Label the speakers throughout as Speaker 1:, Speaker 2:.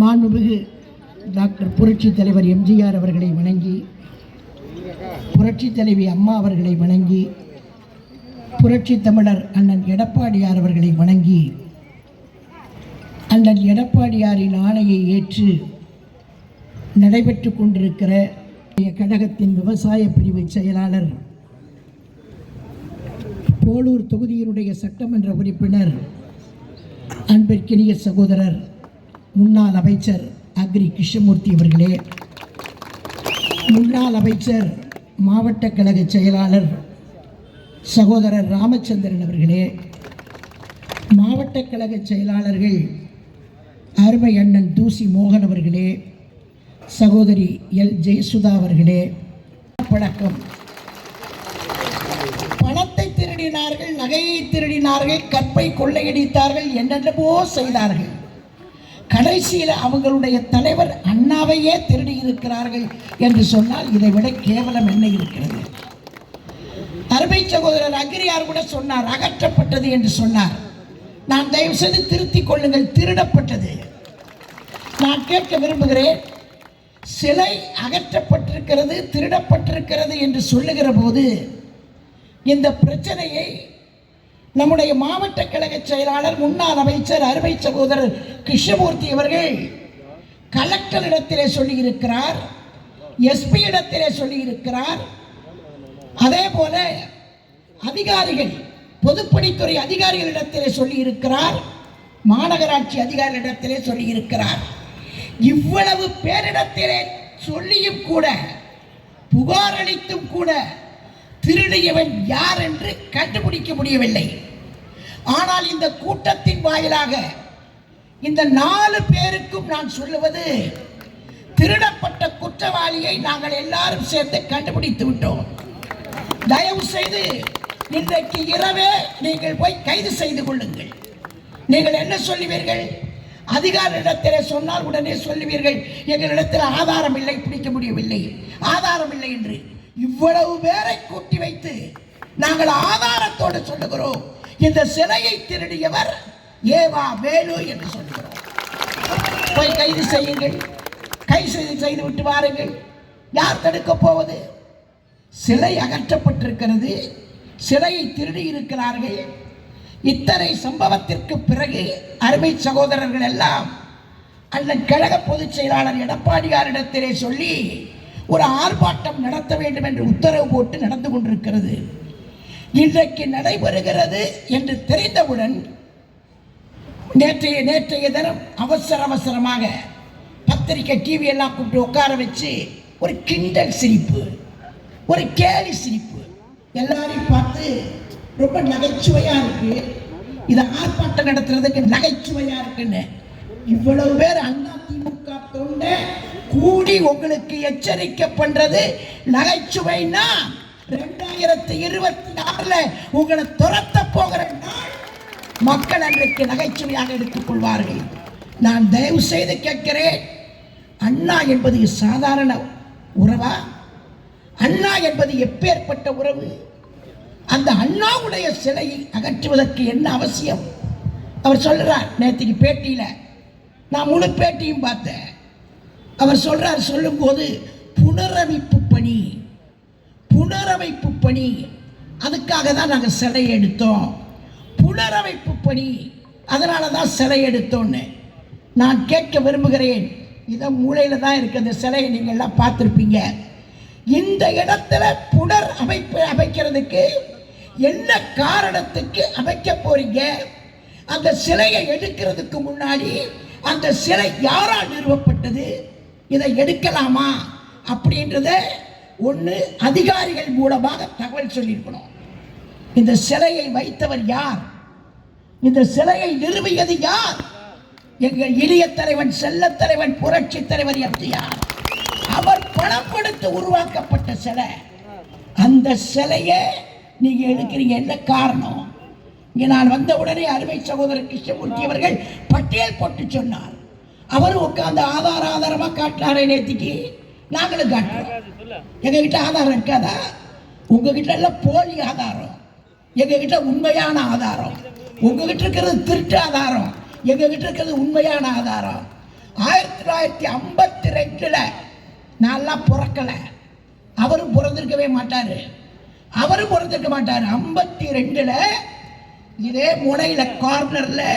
Speaker 1: மாண்புமிகு டாக்டர் புரட்சி தலைவர் எம்ஜிஆர் அவர்களை வணங்கி, புரட்சி தலைவி அம்மா அவர்களை வணங்கி, புரட்சி தமிழர் அண்ணன் எடப்பாடியார் அவர்களை வணங்கி, அண்ணன் எடப்பாடியாரின் ஆணையை ஏற்று நடைபெற்று கொண்டிருக்கிற கழகத்தின் விவசாய பிரிவு செயலாளர், போலூர் தொகுதியினுடைய சட்டமன்ற உறுப்பினர், அன்பிற்கினிய சகோதரர் முன்னாள் அமைச்சர் அக்ரி கிருஷ்ணமூர்த்தி அவர்களே, முன்னாள் அமைச்சர் மாவட்ட கழக செயலாளர் சகோதரர் ராமச்சந்திரன் அவர்களே, மாவட்ட கழக செயலாளர்கள் அருமை அண்ணன் தூசி மோகன் அவர்களே, சகோதரி எல் ஜெயசுதா அவர்களே, வணக்கம். பணத்தை திருடினார்கள், நகையை திருடினார்கள், கற்பை கொள்ளையடித்தார்கள், என்னென்னவோ செய்தார்கள். கடைசியில் அவங்களுடைய தலைவர் அண்ணாவையே திருடி இருக்கிறார்கள் என்று சொன்னால் இதை விட கேவலம் என்ன இருக்கிறது? அருமை சகோதரர் அக்ரியார் கூட சொன்னார், அகற்றப்பட்டது என்று சொன்னார். நான் தயவு செய்து திருத்திக் கொள்ளுங்கள், திருடப்பட்டது. நான் கேட்க விரும்புகிறேன், சிலை அகற்றப்பட்டிருக்கிறது, திருடப்பட்டிருக்கிறது என்று சொல்லுகிற போது இந்த பிரச்சனையை நம்முடைய மாவட்ட கழக செயலாளர் முன்னாள் அமைச்சர் அருமை சகோதரர் கிருஷ்ணமூர்த்தி அவர்கள் கலெக்டரிடத்திலே சொல்லியிருக்கிறார், எஸ்பி இடத்திலே சொல்லியிருக்கிறார். அதே போல அதிகாரிகள், பொதுப்பணித்துறை அதிகாரிகளிடத்திலே சொல்லியிருக்கிறார், மாநகராட்சி அதிகாரிகளிடத்திலே சொல்லியிருக்கிறார். இவ்வளவு பேரிடத்திலே சொல்லியும் கூட, புகார் அளித்தும் கூட திருடியவன் யார் என்று கண்டுபிடிக்க முடியவில்லை. ஆனால் இந்த கூட்டத்தின் வாயிலாக இந்த 4 பேருக்கும் நான் சொல்லுவது, திருடப்பட்ட குற்றவாளியை நாங்கள் எல்லாரும் சேர்ந்து கண்டுபிடித்து விட்டோம். தயவு செய்து இன்றைக்கு இரவே நீங்கள் போய் கைது செய்து கொள்ளுங்கள். நீங்கள் என்ன சொல்லுவீர்கள்? அதிகாரிடத்திலே சொன்னால் உடனே சொல்லுவீர்கள், எங்களிடத்தில் ஆதாரம் இல்லை, பிடிக்க முடியவில்லை, ஆதாரம் இல்லை என்று. இவ்வளவு பேரை கூட்டி வைத்து நாங்கள் ஆதாரத்தோடு சொல்லுகிறோம், இந்த சிலையை திருடியவர் ஏவா வேலு என்று சொல்லுகிறோம். போய் கைது செய்யுங்கள், கைது செய்து விட்டு வாருங்கள். யார் தடுக்க போவது? சிலை அகற்றப்பட்டிருக்கிறது, சிலையை திருடி இருக்கிறார்கள். இத்தனை சம்பவத்திற்கு பிறகு அருமை சகோதரர்கள் எல்லாம் அண்ணன் கழக பொதுச் செயலாளர் எடப்பாடியாரிடத்திலே சொல்லி ஒரு ஆர்ப்பாட்டம் நடத்த வேண்டும் என்று உத்தரவு போட்டு நடந்து கொண்டிருக்கிறது. இன்றைக்கு நடைபெறுகிறது என்று தெரிந்தவுடன் நேற்றைய தினம் அவசரமாக பத்திரிகை டிவி எல்லாம் கூப்பிட்டு உட்கார வச்சு ஒரு கிண்டல் சிரிப்பு, ஒரு கேலி சிரிப்பு, எல்லாரையும் பார்த்து ரொம்ப நகைச்சுவையா இருக்கு, இதை ஆர்ப்பாட்டம் நடத்துறதுக்கு நகைச்சுவையா இருக்குன்னு இவ்வளவு பேர் அண்ணா திமுக தொண்டை கூடி உங்களுக்கு எச்சரிக்கை பண்றது நகைச்சுவைன்னா, 2026 உங்களை துரத்த போகிற நாள் மக்கள் அன்றைக்கு நகைச்சுவையாக எடுத்துக் கொள்வார்கள். நான் தயவு செய்து கேட்கிறேன், அண்ணா என்பது சாதாரண உறவா? அண்ணா என்பது எப்பேற்பட்ட உறவு? அந்த அண்ணாவுடைய சிலையை அகற்றுவதற்கு என்ன அவசியம்? அவர் சொல்றார், நேற்றுக்கு பேட்டியில நான் முழு பேட்டியும் பார்த்தேன். அவர் சொல்றார், சொல்லும்போது புனரமைப்பு பணி, அதுக்காக தான் நாங்கள் சிலை எடுத்தோம், புனரமைப்பு பணி, அதனால தான் சிலை எடுத்தோன்னு. நான் கேட்க விரும்புகிறேன், இதை மூளையில் தான் இருக்கு அந்த சிலையை, நீங்கள் எல்லாம் பார்த்துருப்பீங்க. இந்த இடத்துல புனர் அமைக்கிறதுக்கு என்ன காரணத்துக்கு அமைக்க போறீங்க? அந்த சிலையை எடுக்கிறதுக்கு முன்னாடி அந்த சிலை யாரால் நிறுவப்பட்டது, இதை எடுக்கலாமா அப்படின்றத ஒன்று அதிகாரிகள் மூலமாக தகவல் சொல்லியிருக்கணும். இந்த சிலையை வைத்தவர் யார்? இந்த சிலையை நிறுவியது யார்? எங்கள் இளைய தலைவன், செல்ல தலைவன், புரட்சி தலைவர் எம்ஜிஆர். அவர் பணம் கொடுத்து உருவாக்கப்பட்ட சிலை. அந்த சிலையை நீங்க எடுக்கிறீங்க, என்ன காரணம்? இங்கே நான் வந்த உடனே அருமை சகோதரர் கிருஷ்ணமூர்த்தி அவர்கள் பட்டியல் போட்டு சொன்னார். அவர் உட்கார்ந்து ஆதாரமா காட்டினாரே நேத்திக்கு, நாங்களும் காட்டுறோம். எங்ககிட்ட ஆதாரம் இருக்காதா? உங்ககிட்ட எல்லாம் போலி ஆதாரம், எங்ககிட்ட உண்மையான ஆதாரம். உங்ககிட்ட இருக்கிறது திருட்டு ஆதாரம், எங்ககிட்ட இருக்கிறது உண்மையான ஆதாரம். 1952 நான்லாம் பிறக்கலை, அவரும் பிறந்திருக்கவே மாட்டார். 52 இதே முனையில் கார்னரில்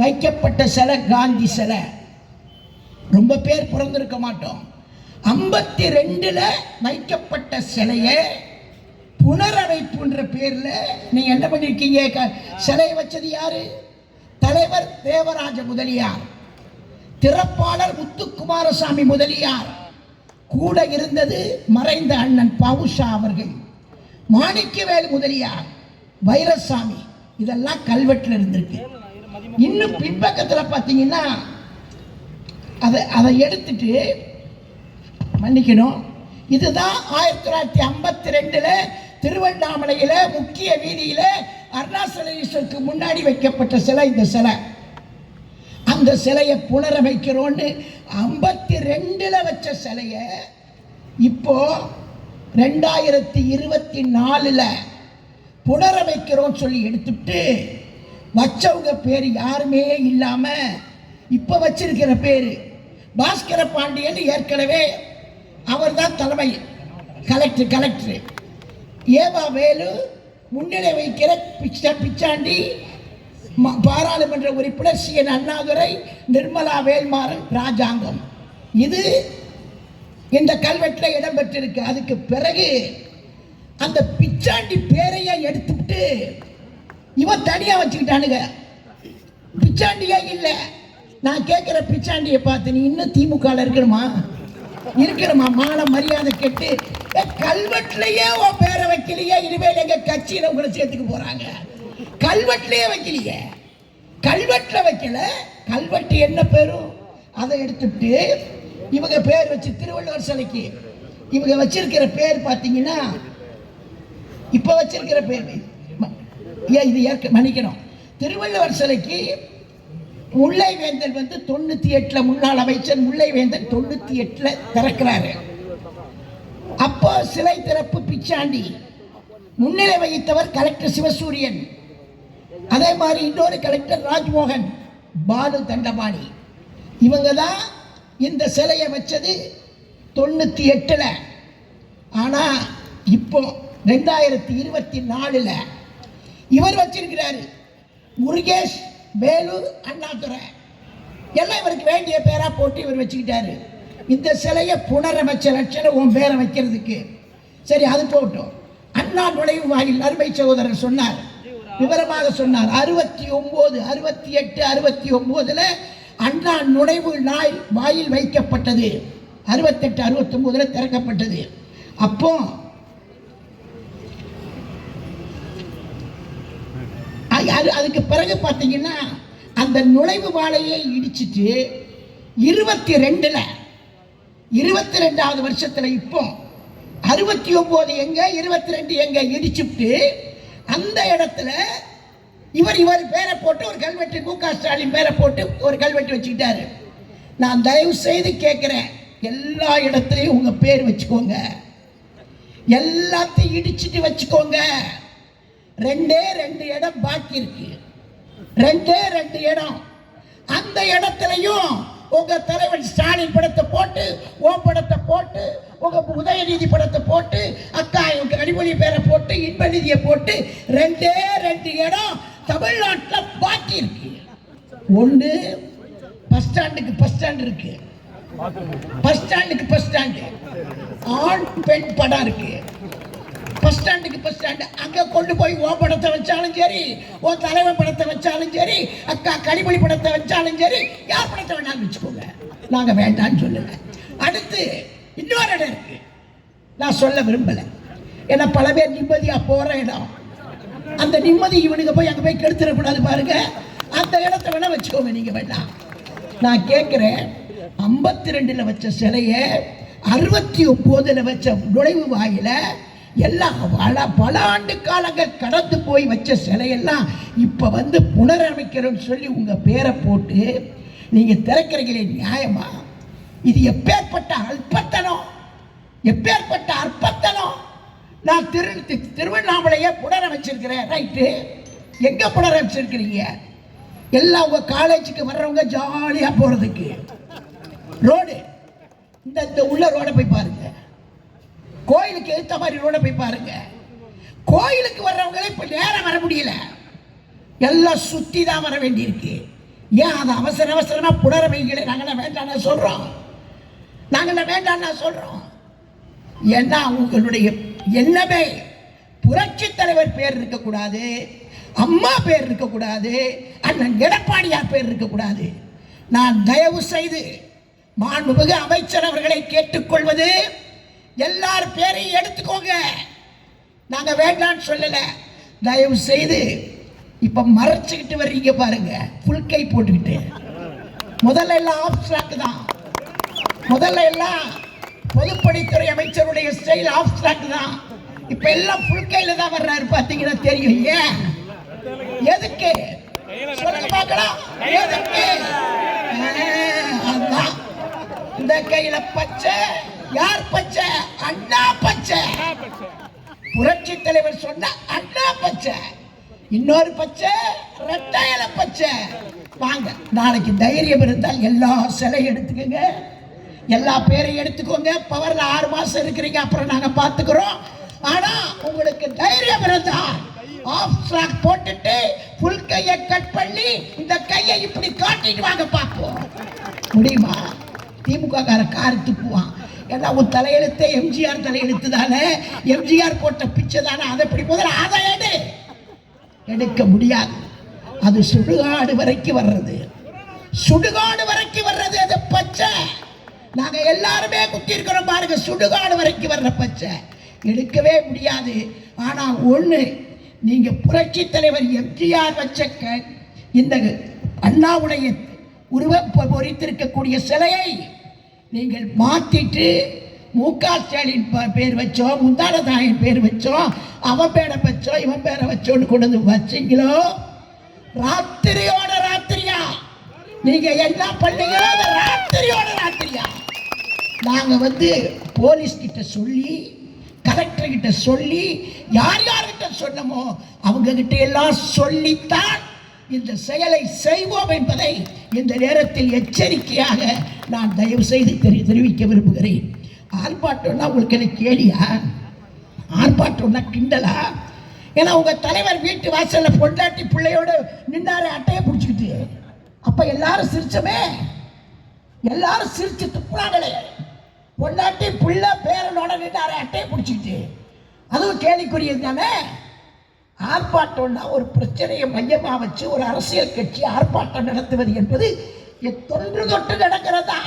Speaker 1: வைக்கப்பட்ட சிலை காந்தி சிலை. ரொம்ப பேர் பிறந்திருக்க மாட்டோம். 52 வைக்கப்பட்ட சிலையை புனரமைப்புன்ற பேரில் நீங்க என்ன பண்ணிருக்கீங்க? சிலையை வச்சது யாரு? தலைவர் தேவராஜ முதலியார், திறப்பாளர் முத்துக்குமாரசாமி முதலியார், கூட இருந்தது மறைந்த அண்ணன் பாவுஷா அவர்கள், மாணிக்கவேல் முதலியார், வைரசாமி. இதெல்லாம் கல்வெட்டில் இருந்திருக்கு. இன்னும் பின்பக்கத்தில் பார்த்தீங்கன்னா அதை எடுத்துட்டு மன்னிக்கணும், இதுதான் 1952 திருவண்ணாமலையில முக்கிய வீதியில அருணாசலேஸ்வருக்கு முன்னாடி வைக்கப்பட்ட சிலை. இந்த சிலை, அந்த சிலையை புனரமைக்கிறோன்னு 52 வச்ச சிலையை இப்போ 2024 புனரமைக்கிறோம் சொல்லி எடுத்துட்டு வச்சவங்க பேர் யாருமே இல்லாம இப்ப வச்சிருக்கிற பேரு பாஸ்கர பாண்டியன். ஏற்கனவே அவர் தான் தலைமை கலெக்டர். ஏவா வேலு முன்னிலை வைக்கிற பிச்சாண்டி, பாராளுமன்ற உறுப்பினர் CN அண்ணாதுரை, நிர்மலா வேல்மாறன் ராஜாங்கம். இது இந்த கல்வெட்டில் இடம்பெற்றிருக்கு. அதுக்கு பிறகு அந்த பிச்சாண்டி பேரையை எடுத்துட்டு இவன் தனியா வச்சுக்கிட்டானுங்க. பிச்சாண்டியே இல்லை. நான் கேட்கிற பிச்சாண்டியை பார்த்து நீ இன்னும் திமுக இருக்கணுமா? மான மரியாதை கெட்டு கல்வெட்டிலேயே உன் பேரை வைக்கலையே, இனிமேல் எங்க கட்சியில உங்களை சேர்த்துக்க போறாங்க. கல்வெட்டிலேயே வைக்கலையே, கல்வெட்டில் வைக்கல. கல்வெட்டு என்ன பேரும் அதை எடுத்துட்டு இவங்க பேர் வச்சு திருவள்ளுவர் சிலைக்கு இவங்க வச்சிருக்கிற பேர் பார்த்தீங்கன்னா, இப்ப வச்சிருக்கிற பேர் இது மன்னிக்கணும், திருவள்ளுவர் சிலைக்கு முல்லை வேந்தன் 98 முன்னாள் அமைச்சர் முல்லை வேந்தன் 98 திறக்கிறாரு. அப்போ சிலை திறப்பு பிச்சாண்டி, முன்னிலை வகித்தவர் கலெக்டர் சிவசூரியன், அதே மாதிரி இன்னொரு கலெக்டர் ராஜ்மோகன், பாலு தண்டபாணி. இவங்க தான் இந்த சிலையை வச்சது 98. ஆனா இப்போ 2024 இவர் வச்சிருக்கிறாரு முருகேஷ் வேலு அண்ணாதுரை. எல்லாம் இவருக்கு வேண்டிய பேரா போட்டு இவர் வச்சுக்கிட்டாரு. இந்த சிலையை புனரமைச்ச லட்சணம் உன் பேரை வைக்கிறதுக்கு. சரி, அது போட்டோம். அண்ணா நுழைவு வாயில் அருமை சகோதரர் சொன்னார், விவரமாக சொன்னார். 69, 68, 69 அண்ணா நுழைவு வாயில் வைக்கப்பட்டது. 68, 69 திறக்கப்பட்டது. அப்போ அதுக்கு பிறகு பார்த்தீங்கன்னா அந்த நுழைவு வாழையை இடிச்சிட்டு 22வது வருஷத்துல இப்போ 69 எங்க 22 எங்க இடிச்சுட்டு அந்த இடத்துல இவர் பேரை போட்டு ஒரு கல்வெட்டு, மு.க. ஸ்டாலின் பேரை போட்டு ஒரு கல்வெட்டு வச்சுக்கிட்டாரு. நான் தயவு செய்து கேட்கிறேன், எல்லா இடத்துலையும் உங்க பேர் வச்சுக்கோங்க, எல்லாத்தையும் இடிச்சிட்டு வச்சுக்கோங்க. 2 இடம் பாக்கி இருக்கு, 2 இடம். அந்த இடத்துலையும் உங்க தலைவர் ஸ்டாலின் படத்தை போட்டு, ஓ படத்தை போட்டு, உங்க உதயநிதி படத்தை போட்டு, அக்கா கனிமொழி பேரை போட்டு, இன்பநிதியை போட்டு 2 இடம் தமிழ்நாட்டில் பாக்கி இருக்கு. ஒன்று பஸ் ஸ்டாண்டுக்கு பஸ் ஸ்டாண்ட் இருக்கு, பஸ் ஸ்டாண்டுக்கு பஸ் ஸ்டாண்டு, ஆண் பெண் படம் இருக்கு. பஸ் ஸ்டாண்டுக்கு பஸ் ஸ்டாண்டு, அங்கே கொண்டு போய் ஓ படத்தை வச்சாலும் சரி, ஓ தலைவர் படத்தை வச்சாலும் சரி, அக்கா கனிமொழி படத்தை வச்சாலும் சரி, யார் படத்தை வேணாலும் வச்சுக்கோங்க, நாங்கள் வேண்டான்னு சொல்லுங்க. அடுத்து இன்னொரு இடம் இருக்கு, நான் சொல்ல விரும்பலை, ஏன்னா பல பேர் நிம்மதியாக போகிற இடம். அந்த நிம்மதி இவனுக்கு போய் அங்கே போய் கெடுத்துடக்கூடாது பாருங்க. அந்த இடத்த வேணா வச்சுக்கோங்க, நீங்க வேண்டாம். நான் கேட்குறேன், 52 வச்ச சிலையை 69 வச்ச நுழைவு வாயில எல்லாம் பல ஆண்டு காலங்கள் கடந்து போய் வச்ச சிலையெல்லாம் இப்ப புனரமைக்கிறோம்னு சொல்லி உங்க பேரை போட்டு நீங்க திறக்கிறீங்களே, நியாயமா? இது எப்பேற்பட்ட அல்பத்தனம், எப்பேற்பட்ட அற்பத்தனம். நான் திருவண்ணாமலையை புனரமைச்சிருக்கிறேன், ரைட்டு. எங்க புனரமைச்சிருக்கிறீங்க? எல்லாம் உங்க காலேஜுக்கு வர்றவங்க ஜாலியா போறதுக்கு, ரோடு இந்த உள்ள ரோடை போய் பாருங்க, கோயிலுக்கு ஏற்ற மாதிரி ரோடை போய் பாருங்க. கோயிலுக்கு வர்றவங்களே இப்ப நேரம் வர முடியல, எல்லாம் சுத்தி தான் வர வேண்டியிருக்கு. ஏன் அது அவசர அவசரமா புனரமைகளை நாங்கள் வேண்டாம் சொல்றோம், நாங்கள் வேண்டாம் சொல்றோம். ஏன்னா உங்களுடைய எண்ணமே புரட்சி தலைவர் பேர் இருக்கக்கூடாது, அம்மா பேர் இருக்கக்கூடாது, அண்ணன் எடப்பாடியார் பேர் இருக்கக்கூடாது. நான் தயவு செய்து மாண்புமிகு அமைச்சர் அவர்களை கேட்டுக்கொள்வது, எல்லார் பேரையும் எடுத்துக்கோங்க, நாங்க வேண்டான்னு சொல்லல. தயவு செய்து இப்ப மறைச்சுக்கிட்டு வர்றீங்க பாருங்க, புல் கை போட்டுக்கிட்டு. முதல்ல எல்லாம் ஆப்ஸ்ட்ராக்ட் தான், முதல்ல எல்லாம் பொதுப்பணித்துறை அமைச்சருடைய ஸ்டைல் ஆப்ஸ்ட்ராக்ட் தான். இப்ப எல்லாம் புல் கையில தான் வர்றாரு, பாத்தீங்கன்னா தெரியும். ஏன் எதுக்கு சொல்லுங்க பார்க்கலாம், எதுக்கு? அதான் இந்த கையில பச்சை, யார் பச்சை? அண்ணா பச்சை. புரட்சி தலைவர் சொன்ன அண்ணா பச்சை, இன்னொரு பச்சை ரெட்டையில பச்சை. வாங்க, நாளைக்கு தைரியம் இருந்தால் எல்லா சிலை எடுத்துக்கோங்க, எல்லா பேரையும் எடுத்துக்கோங்க. பவர்ல 6 மாசம் இருக்கிறீங்க, அப்புறம் நாங்க பாத்துக்கிறோம். ஆனா உங்களுக்கு தைரியம் இருந்தா ஆப்ஸ்ட்ராக்ட் போட்டுட்டு புல் கையை கட் பண்ணி இந்த கையை இப்படி காட்டிட்டு வாங்க பார்ப்போம். முடியுமா? திமுக காரை துப்புவான். ஏன்னா உன் தலையெழுத்தே எம்ஜிஆர் தலையெழுத்து தானே, எம்ஜிஆர் போட்ட பிச்சை தானே, அதை இப்படி முதல்ல அதை எடுக்க முடியாது. அது சுடுகாடு வரைக்கும் வர்றது, சுடுகாடு வரைக்கும் வர்றது அது பச்சை. நாங்க எல்லாருமே குத்தி இருக்கிறோம் பாருங்க, சுடுகாடு வரைக்கும் வர்ற பச்சை எடுக்கவே முடியாது. ஆனா ஒண்ணு, நீங்க புரட்சி தலைவர் எம்ஜிஆர் வச்ச இந்த அண்ணாவுடைய உருவம் பொறித்திருக்கக்கூடிய சிலையை நீங்கள் மாத்திட்டு முக ஸ்டாலின் பேர் வச்சோம், முந்தானதாயின் பேர் வச்சோம், அவன் பேரை வச்சோம், இவன் பேரை வச்சோன்னு கொண்டு வந்து வச்சீங்களோ, ராத்திரியோட ராத்திரியா நீங்க என்ன பண்ணீங்க? ராத்திரியோட ராத்திரியா நாங்க வந்து போலீஸ் கிட்ட சொல்லி, கலெக்டர் கிட்ட சொல்லி, யார் யார்கிட்ட சொன்னமோ அவங்க கிட்ட எல்லாம் சொல்லித்தான் இந்த செயலை செய்வோம் என்பதை இந்த நேரத்தில் எச்சரிக்கையாக நான் தயவு செய்து தெரிவிக்க விரும்புகிறேன். ஆர்ப்பாட்டம்னா உங்களுக்கு என்ன கேலியா? ஆர்ப்பாட்டம்னா கிண்டலா? ஏன்னா உங்க தலைவர் வீட்டு வாசல்ல பொண்டாட்டி பிள்ளையோட நின்னாரு அட்டையை பிடிச்சிக்கிட்டு, அப்ப எல்லாரும் சிரிச்சமே, எல்லாரும் சிரிச்சு துப்புறாங்களே. பொண்டாட்டி பிள்ளை பேரனோட நின்னாரு அட்டையை பிடிச்சிக்கிட்டு, அதுவும் கேலிக்குரியது தானே. ஆர்ப்பாட்டம்னா ஒரு பிரச்சனையை மையமா வச்சு ஒரு அரசியல் கட்சி ஆர்ப்பாட்டம் நடத்துவது என்பது தொன்று தொட்டு நடக்கிறதா.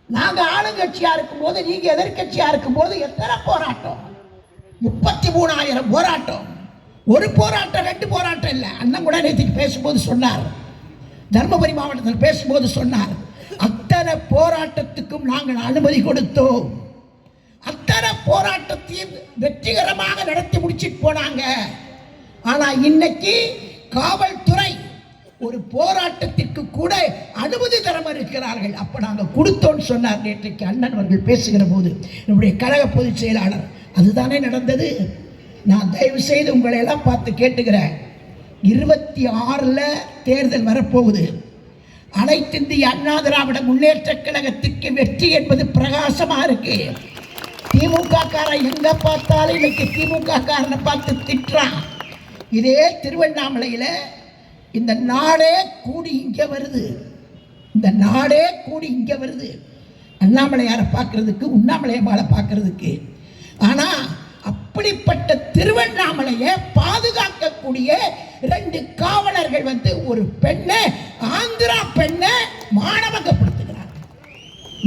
Speaker 1: நாங்க ஆளுங்கட்சியா இருக்கும் போது, நீங்க எதிர்கட்சியா இருக்கும் போது எத்தனை போராட்டம்? 33,000 போராட்டம். ஒரு போராட்டம் 2 போராட்டம் இல்லை. அண்ணன் கூட நேற்றுக்கு பேசும்போது சொன்னார், தர்மபுரி மாவட்டத்தில் பேசும்போது சொன்னார், அத்தனை போராட்டத்துக்கும் நாங்கள் அனுமதி கொடுத்தோம், அத்தனை போராட்டத்தையும் வெற்றிகரமாக நடத்தி முடிச்சிட்டு போனாங்க. ஆனா இன்னைக்கு காவல்துறை ஒரு போராட்டத்திற்கு கூட அனுமதி தர மறுக்கிறார்கள். அப்ப நாங்க கொடுத்தோம்னு சொன்னார் நேற்றைக்கு அண்ணன் அவர்கள் பேசுகிற போது, நம்முடைய கழக பொதுச் செயலாளர். அதுதானே நடந்தது. நான் தயவு செய்து உங்களை எல்லாம் பார்த்து கேட்டுக்கிறேன், 26ல் தேர்தல் வரப்போகுது. அனைத்து இந்திய அண்ணா திராவிட முன்னேற்ற கழகத்திற்கு வெற்றி என்பது பிரகாசமா இருக்கு. திமுக காரன் எங்க பார்த்தாலும் இன்னைக்கு திமுக காரனை பார்த்து திட்டுறான். இதே திருவண்ணாமலையில இந்த நாடே கூடி இங்க வருது, இந்த நாடே கூடி இங்க வருது அண்ணாமலையாரை பார்க்கறதுக்கு, உண்ணாமலையம்மாளை பார்க்கறதுக்கு. ஆனா அப்படிப்பட்ட திருவண்ணாமலையை பாதுகாக்கக்கூடிய 2 காவலர்கள் வந்து ஒரு பெண்ணை, ஆந்திரா பெண்ணை மானபங்கப்படுத்துகிறார்.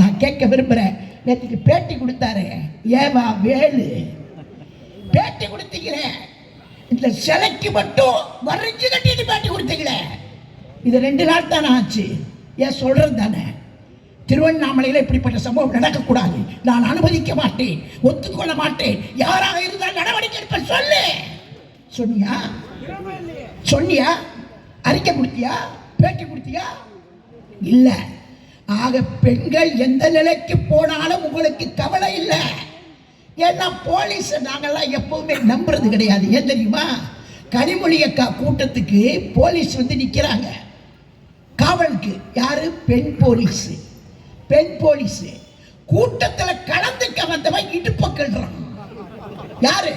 Speaker 1: நான் கேட்க விரும்புறேன், நேற்றுக்கு பேட்டி கொடுத்தாரு ஏவா வேலு, பேட்டி கொடுத்தீங்களே, இந்த சிலைக்கு மட்டும் வரைஞ்சு கட்டிட்டு பேட்டி கொடுத்தீங்களே, இது 2 நாள் தானே ஆச்சு. ஏன் சொல்றது தானே, திருவண்ணாமலையில் இப்படிப்பட்ட சம்பவம் நடக்கக்கூடாது, நான் அனுமதிக்க மாட்டேன், ஒத்துக்கொள்ள மாட்டேன், யாராக இருந்தால் நடவடிக்கை எடுப்ப சொல்லு. சொன்னியா? சொன்னியா? அறிக்கை கொடுத்தியா? பேட்டி கொடுத்தியா? இல்ல. ஆக பெண்கள் எந்த நிலைக்கு போனாலும் உங்களுக்கு கவலை இல்லை. ஏன்னா போலீஸ் நாங்கெல்லாம் எப்பவுமே நம்புறது கிடையாது. ஏன் தெரியுமா? கனிமொழி அக்கா கூட்டத்துக்கு போலீஸ் வந்து நிக்கிறாங்க காவலுக்கு. யாரு? பெண் போலீஸ். பெண் போலீஸ் கூட்டத்தில் கலந்துக்க வந்தவன் இடுப்ப கல்றான். யாரு?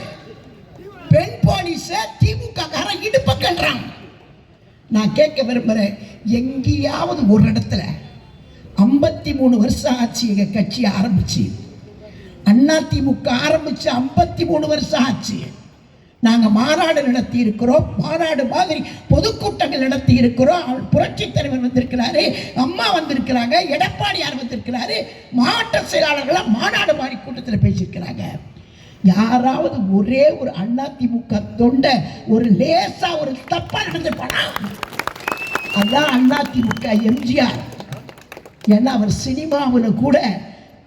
Speaker 1: பெண் போலீஸ் திமுக காரன் இடுப்ப கல்றான். நான் கேட்க விரும்புறேன், எங்கேயாவது ஒரு இடத்துல 53 வருஷம் ஆச்சு எங்க கட்சி ஆரம்பிச்சு, அதிமுக ஆரம்பிச்சு 53 வருஷம் ஆச்சு. நாங்க மாநாடு நடத்தி இருக்கிறோம், மாநாடு மாதிரி பொதுக்கூட்டங்கள் நடத்தி இருக்கிறோம். புரட்சி தலைவர் வந்திருக்கிறாரு, அம்மா வந்திருக்கிறாங்க, எடப்பாடியார் வந்திருக்கிறாரு, மாவட்ட செயலாளர்கள் மாநாடு மாதிரி கூட்டத்தில் பேசியிருக்கிறாங்க. யாராவது ஒரே ஒரு அதிமுக தொண்டை ஒரு லேசா ஒரு தப்பா நடந்துப்பானா? அதான் அதிமுக எம்ஜிஆர். ஏன்னா அவர் சினிமாவில் கூட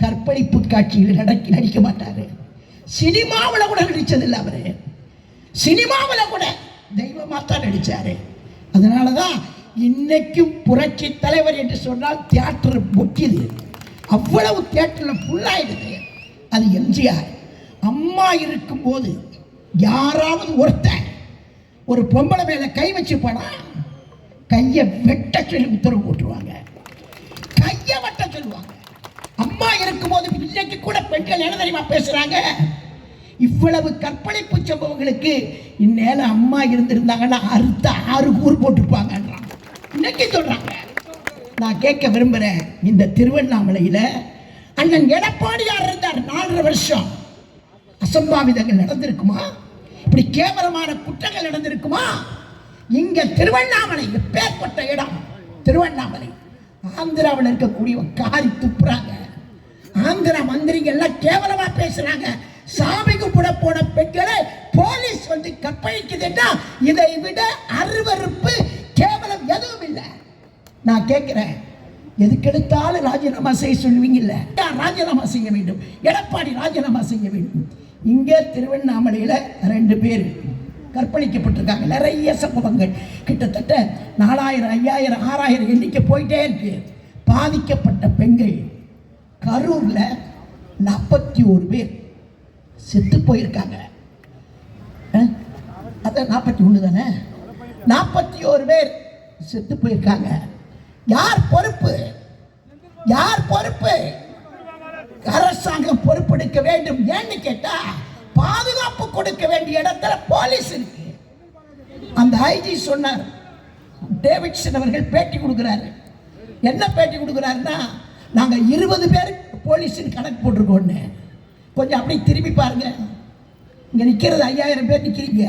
Speaker 1: கற்பழிப்பு காட்சியில் நடிக்க மாட்டாரு. சினிமாவில் கூட நடிச்சதில்லை அவரு. சினிமாவில் கூட தெய்வமாக தான் நடிச்சாரு. அதனாலதான் இன்னைக்கும் புரட்சி தலைவர் என்று சொன்னால் தியேட்டர் முக்கியது. அவ்வளவு தியேட்டர்ல ஃபுல்லாயிடுது. அது எம்ஜிஆர். அம்மா இருக்கும் போது யாராவது ஒருத்தன் ஒரு பொம்பளை மேல கை வச்சு போனா கையை வெட்ட சொல்லி உத்தரவு போட்டுருவாங்க, கையை வெட்ட சொல்லுவாங்க. அம்மா இருக்கும் போது இன்னைக்கு கூட பெண்கள் என்ன தெரியுமா பேசுறாங்க? இவ்வளவு கற்பழிப்பு சம்பவங்களுக்கு இந்நேரம் அம்மா இருந்திருந்தாங்கன்னா அறுத்த 6 கூர் போட்டிருப்பாங்கன்றாங்க. இன்னைக்கு சொல்றாங்க. நான் கேட்க விரும்புறேன், இந்த திருவண்ணாமலையில அண்ணன் எடப்பாடியார் இருந்தார் 4.5 வருஷம். அசம்பாவிதங்கள் நடந்திருக்குமா? இப்படி கேவலமான குற்றங்கள் நடந்திருக்குமா? இங்க திருவண்ணாமலை எப்பேற்பட்ட இடம். திருவண்ணாமலை ஆந்திராவில் இருக்கக்கூடிய காரி துப்புறாங்க. ஆந்திரா மந்திரிகள் எல்லாம் கேவலமா பேசுறாங்க. சாமி கும்பிட போன பெண்களை போலீஸ் வந்து கற்பழிக்குதுன்னா இதை விட அருவருப்பு கேவலம் எதுவும் இல்லை. நான் கேட்கிறேன், எதுக்கெடுத்தாலும் ராஜினாமா செய்ய சொல்லுவீங்கல்ல, ராஜினாமா செய்ய வேண்டும், எடப்பாடி ராஜினாமா செய்ய வேண்டும். இங்கே திருவண்ணாமலையில் 2 பேர் கற்பழிக்கப்பட்டிருக்காங்க. நிறைய சம்பவங்கள், கிட்டத்தட்ட 4000, 5000, 6000 எண்ணிக்கை போயிட்டே இருக்கு. பாதிக்கப்பட்ட பெண்கள் கரூர்ல 41 பேர் செத்து போயிருக்காங்க. அதான் 41 தானே, 41 பேர் செத்து போயிருக்காங்க. யார் பொறுப்பு? யார் பொறுப்பு? அரசாங்கம் பொறுப்பெடுக்க வேண்டும். ஏன்னு கேட்டா பாதுகாப்பு கொடுக்க வேண்டிய இடத்துல போலீஸ் இருக்கு. அந்த ஐஜி சொன்னார், டேவிட்சன் அவர்கள் பேட்டி கொடுக்கிறாரு. என்ன பேட்டி கொடுக்கிறாருன்னா, நாங்க 20 பேர் போலீஸின் கணக்கு போட்டிருக்கோன்னு. கொஞ்சம் அப்படியே திரும்பி பாருங்க. இங்க நிக்கிறது 5000 பேர் நிக்கிறீங்க.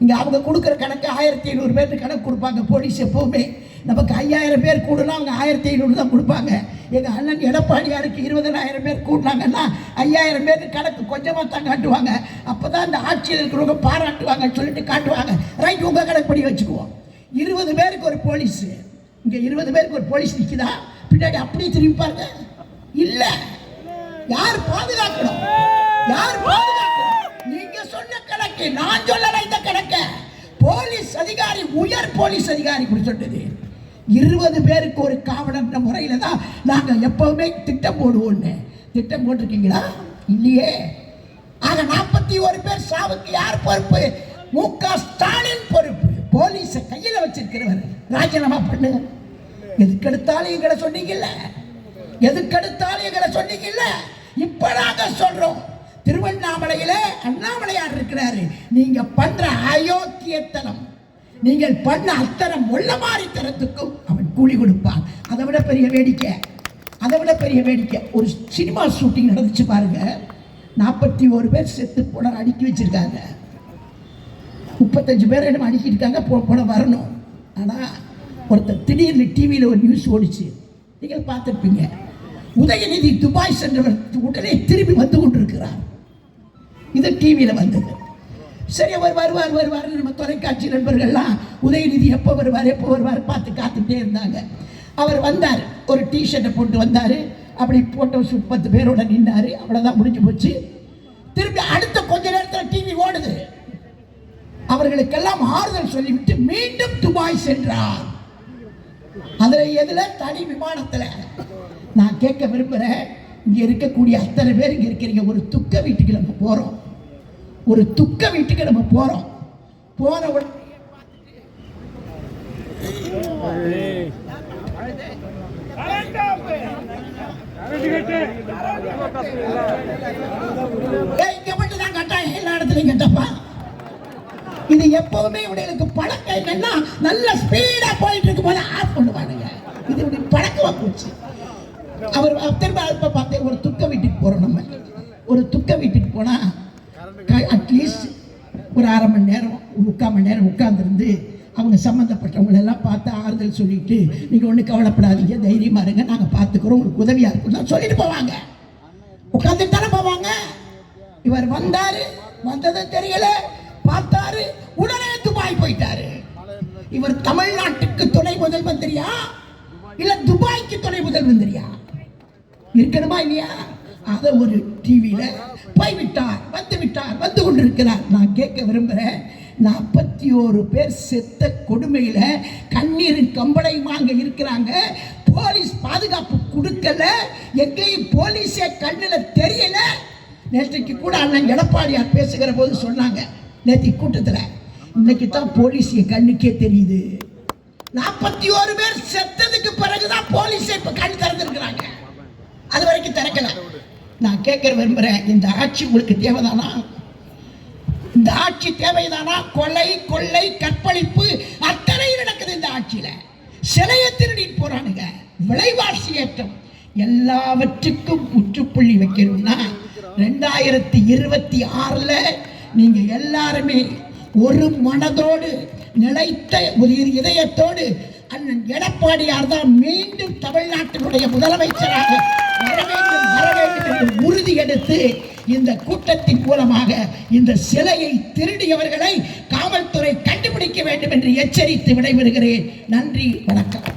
Speaker 1: இங்க அவங்க கொடுக்குற கணக்கு 1500 பேருக்கு கணக்கு கொடுப்பாங்க போலீஸ். எப்பவுமே நமக்கு 5000 பேர் கூடனா அவங்க 1500 தான் கொடுப்பாங்க. எங்க அண்ணன் எடப்பாடியாருக்கு 20,000 பேர் கூட்டினாங்கன்னா 5000 பேருக்கு கணக்கு கொஞ்சமா தான் காட்டுவாங்க. அப்பதான் இந்த ஆட்சியில் இருக்கிறவங்க பாராட்டுவாங்க சொல்லிட்டு காட்டுவாங்க. ரைட், உங்க கணக்குப்படி வச்சுக்குவோம். 20 பேருக்கு ஒரு போலீஸ். இங்க 20 பேருக்கு ஒரு போலீஸ் நிக்குதா? பின்னாடி அப்படியே திரும்பி பாருங்க. இல்ல. யார் பாதுகாக்கணும்? யார் பாதுகாக்கணும்? நீங்க சொன்ன கணக்கு, நான் சொல்லல இந்த கணக்கு. போலீஸ் அதிகாரி, உயர் போலீஸ் அதிகாரி சொல்றது 20 பேருக்கு ஒரு காவலர் முறையில தான் நாங்க எப்பவுமே திட்டம் போடுவோம். திட்டம் போட்டிருக்கீங்களா? இல்லையே. ஆக 41 பேர் சாவுக்கு யார் பொறுப்பு? மு.க. ஸ்டாலின் பொறுப்பு. போலீஸ கையில வச்சிருக்கிறவர் ராஜினாமா பண்ணு. எதுக்கெடுத்தாலும் எங்களை சொன்னீங்கல்ல, எதுக்கெடுத்தாலும் எங்களை சொன்னீங்கல்ல. இப்ப நாங்க சொல்றோம், திருவண்ணாமலையில அண்ணாமலையார் இருக்கிறாரு. நீங்க பண்ற அயோக்கியத்தனம், நீங்கள் பண்ண அத்தனை முள்ளமாரித்தனத்துக்கும் அவன் கூலி கொடுப்பான். அதை விட பெரிய வேடிக்கை, அதை விட பெரிய வேடிக்கை, ஒரு சினிமா ஷூட்டிங் நடந்துச்சு பாருங்க. 41 பேர் செத்து போன அடுக்கி வச்சிருக்காங்க. 35 பேர் என்ன அடிக்கிட்டு போன வரணும். ஆனா ஒருத்தர் திடீர்னு டிவியில் ஒரு நியூஸ் ஓடிச்சு, நீங்கள் பார்த்துருப்பீங்க. உதயநிதி துபாய் சென்றவர் உடனே திரும்பி வந்து கொண்டிருக்கிறார். இது டிவியில் வந்தது. சரி, அவர் வருவார் நம்ம தொலைக்காட்சி நண்பர்கள்லாம் உதயநிதி எப்போ வருவார் பார்த்து காத்துட்டே இருந்தாங்க. அவர் வந்தார், ஒரு டிஷர்ட்டை போட்டு வந்தார். அப்படி போட்டோ ஷூட் 10 பேரோட நின்னாரு. அவ்வளோதான், முடிஞ்சு போச்சு. திரும்பி அடுத்த கொஞ்ச நேரத்தில் டிவி ஓடுது. அவர்களுக்கெல்லாம் ஆறுதல் சொல்லிவிட்டு மீண்டும் துபாய் சென்றார். எதுல? தனி விமானத்துல. நான் கேட்க விரும்புறேன், இங்க இருக்கக்கூடிய அத்தனை பேர் இங்க இருக்கிறீங்க. ஒரு துக்க வீட்டுக்கு நம்ம போறோம், ஒரு துக்க வீட்டுக்கு நம்ம போறோம். போன உடனே இங்க மட்டும் தான் கட்டாயம், எல்லா இடத்துலையும் கட்டப்பா. இது எப்பவுமே இவங்களுக்கு பழக்கம் என்னன்னா, நல்ல ஸ்பீடா போயிட்டு இருக்கும் போது ஆஃப் பண்ணுவானுங்க. இது இப்படி பழக்கமா போச்சு. அவர் திரும்ப இப்ப பார்த்தேன், ஒரு துக்க வீட்டுக்கு போறோம். நம்ம ஒரு துக்க வீட்டுக்கு போனா அட்லீஸ்ட் ஒரு 1/2 மணி நேரம் 3/4 மணி நேரம் உட்கார்ந்துருந்து அவங்க சம்மந்தப்பட்டவங்களை எல்லாம் பார்த்து ஆறுதல் சொல்லிட்டு, நீங்க ஒன்றும் கவலைப்படாதீங்க, தைரியமா இருங்க, நாங்கள் பார்த்துக்கிறோம், உங்களுக்கு உதவியா இருக்கும் சொல்லிட்டு போவாங்க. உட்காந்துட்டு தானே போவாங்க. இவர் வந்தாரு, வந்தது தெரியல, பார்த்தாரு, உடனே துபாய் போயிட்டாரு. இவர் தமிழ்நாட்டுக்கு துணை முதல் மந்திரியா இல்ல துபாய்க்கு துணை முதல் மந்திரியா இருக்கணுமா இல்லையா? அத ஒரு டிவியில போய்விட்டார், வந்து கொண்டிருக்கிறார். நான் கேட்க விரும்புறேன், 41 பேர் செத்த கொடுமையில கண்ணீரின் கம்பளை வாங்க இருக்கிறாங்க. போலீஸ் பாதுகாப்பு கொடுக்கல, எங்கேயும் போலீஸே கண்ணுல தெரியல. நேற்றைக்கு கூட அண்ணன் எடப்பாடியார் பேசுகிற போது சொன்னாங்க, நேற்று கூட்டத்தில், இன்னைக்கு தான் போலீஸ் என் கண்ணுக்கே தெரியுது. 41 பேர் செத்ததுக்கு பிறகுதான் போலீஸ் இப்ப கண் திறந்திருக்கிறாங்க, அது வரைக்கும் திறக்கல. நான் கேட்க விரும்புறேன், இந்த ஆட்சி உங்களுக்கு தேவைதானா? இந்த ஆட்சி தேவைதானா? கொலை, கொள்ளை, கற்பழிப்பு அத்தனை நடக்குது இந்த ஆட்சியில. சிலையை திருடிட்டு போறானுங்க, விலைவாசி ஏற்றம், எல்லாவற்றுக்கும் முற்றுப்புள்ளி வைக்கணும்னா 2026ல நீங்க எல்லாருமே ஒரு மனதோடு, நிலைத்த ஒரு இதயத்தோடு அண்ணன் எடப்பாடியார் தான் மீண்டும் தமிழ்நாட்டினுடைய முதலமைச்சராக வர வேண்டும் என்று உறுதி எடுத்து இந்த கூட்டத்தின் மூலமாக இந்த சிலையை திருடியவர்களை காவல்துறை கண்டுபிடிக்க வேண்டும் என்று எச்சரித்து விடைபெறுகிறேன். நன்றி, வணக்கம்.